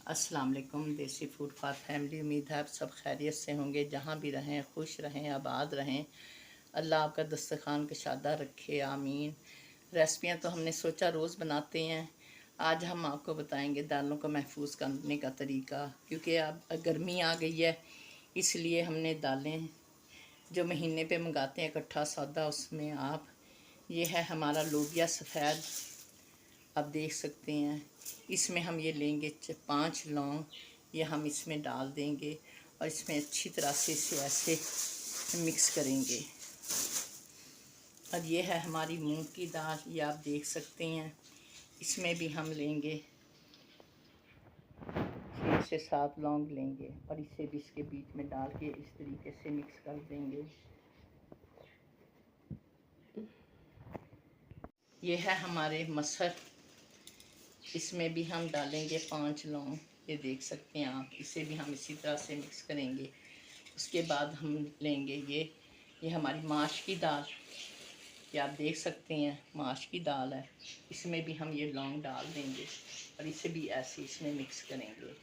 अस्सलाम वालेकुम। देसी फूड फॉर फैमिली। उम्मीद है आप सब खैरियत से होंगे, जहाँ भी रहें खुश रहें, आबाद रहें। अल्लाह आपका दस्तरखान कशादा रखे, आमीन। रेसिपियाँ तो हमने सोचा रोज़ बनाते हैं। आज हम आपको बताएंगे दालों को महफूज करने का तरीका, क्योंकि अब गर्मी आ गई है, इसलिए हमने दालें जो महीने पे मंगाते हैं इकट्ठा सौदा, उसमें आप ये है हमारा लोबिया सफ़ेद, आप देख सकते हैं। इसमें हम ये लेंगे 5 लौंग, ये हम इसमें डाल देंगे और इसमें अच्छी तरह से इसे ऐसे मिक्स करेंगे। और ये है हमारी मूंग की दाल, ये आप देख सकते हैं। इसमें भी हम लेंगे 6 से 7 लौंग लेंगे और इसे भी इसके बीच में डाल के इस तरीके से मिक्स कर देंगे। ये है हमारे मसर, इसमें भी हम डालेंगे 5 लौंग, ये देख सकते हैं आप। इसे भी हम इसी तरह से मिक्स करेंगे। उसके बाद हम लेंगे ये हमारी माश की दाल, ये आप देख सकते हैं माश की दाल है। इसमें भी हम ये लौंग डाल देंगे और इसे भी ऐसे इसमें मिक्स करेंगे।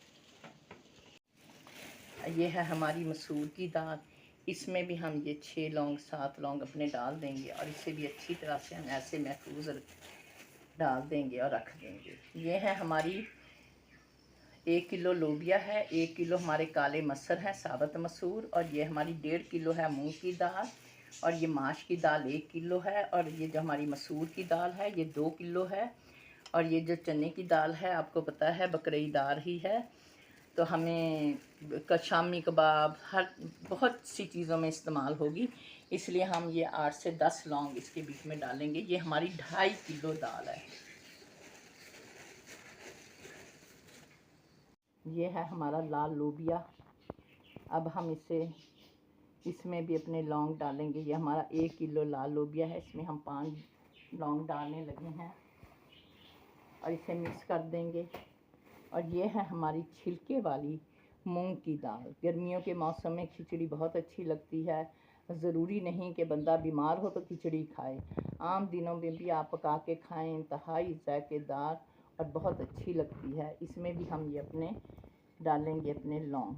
ये है हमारी मसूर की दाल, इसमें भी हम ये 6 लौंग 7 लौंग अपने डाल देंगे और इसे भी अच्छी तरह से हम ऐसे महफूज डाल देंगे और रख देंगे। ये है हमारी 1 किलो लोबिया है, 1 किलो हमारे काले मसर हैं साबुत मसूर, और ये हमारी 1.5 किलो है मूंग की दाल, और ये माश की दाल 1 किलो है, और ये जो हमारी मसूर की दाल है ये 2 किलो है, और ये जो चने की दाल है आपको पता है बकरई दाल ही है। तो हमें शामी कबाब हर बहुत सी चीज़ों में इस्तेमाल होगी, इसलिए हम ये 8 से 10 लौंग इसके बीच में डालेंगे। ये हमारी 2.5 किलो दाल है। ये है हमारा लाल लोबिया। अब हम इसमें भी अपने लौंग डालेंगे। ये हमारा 1 किलो लाल लोबिया है, इसमें हम 5 लौंग डालने लगे हैं और इसे मिक्स कर देंगे। और ये है हमारी छिलके वाली मूंग की दाल। गर्मियों के मौसम में खिचड़ी बहुत अच्छी लगती है। ज़रूरी नहीं कि बंदा बीमार हो तो खिचड़ी खाए, आम दिनों में भी आप पका के खाएं, इंतहाई ज़ायकेदार और बहुत अच्छी लगती है। इसमें भी हम ये अपने डालेंगे अपने लौंग,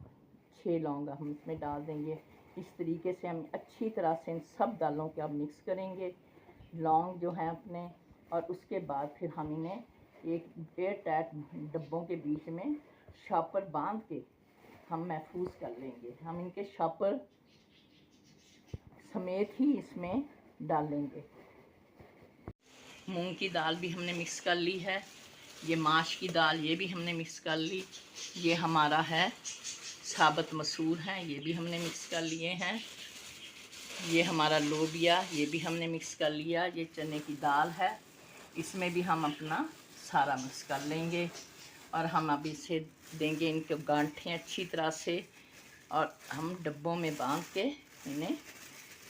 6 लौंग हम इसमें डाल देंगे। इस तरीके से हम अच्छी तरह से इन सब दालों के अब मिक्स करेंगे, लौंग जो हैं अपने। और उसके बाद फिर हम इन्हें एक एयर टाइट डब्बों के बीच में शॉपर बांध के हम महफूज कर लेंगे। हम इनके शॉपर समेत ही इसमें डालेंगे। मूंग की दाल भी हमने मिक्स कर ली है, ये माश की दाल ये भी हमने मिक्स कर ली, ये हमारा है साबुत मसूर हैं, ये भी हमने मिक्स कर लिए हैं। ये हमारा लोबिया ये भी हमने मिक्स कर लिया। ये चने की दाल है, इसमें भी हम अपना सारा मिक्स कर लेंगे और हम अब इसे देंगे इनके गांठें अच्छी तरह से, और हम डब्बों में बांध के इन्हें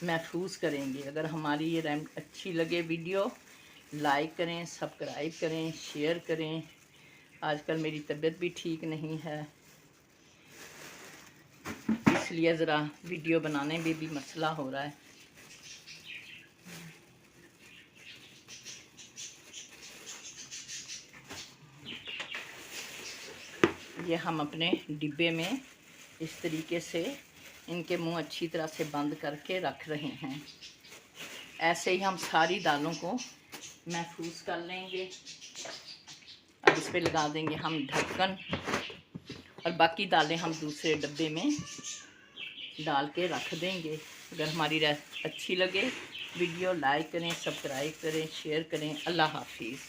महफूज करेंगे। अगर हमारी ये रेसिपी अच्छी लगे वीडियो, लाइक करें, सब्सक्राइब करें, शेयर करें। आजकल मेरी तबीयत भी ठीक नहीं है, इसलिए ज़रा वीडियो बनाने में भी मसला हो रहा है। ये हम अपने डिब्बे में इस तरीके से इनके मुंह अच्छी तरह से बंद करके रख रहे हैं। ऐसे ही हम सारी दालों को महफूज कर लेंगे। अब इस पे लगा देंगे हम ढक्कन, और बाकी दालें हम दूसरे डब्बे में डाल के रख देंगे। अगर हमारी अच्छी लगे वीडियो, लाइक करें, सब्सक्राइब करें, शेयर करें। अल्लाह हाफिज़।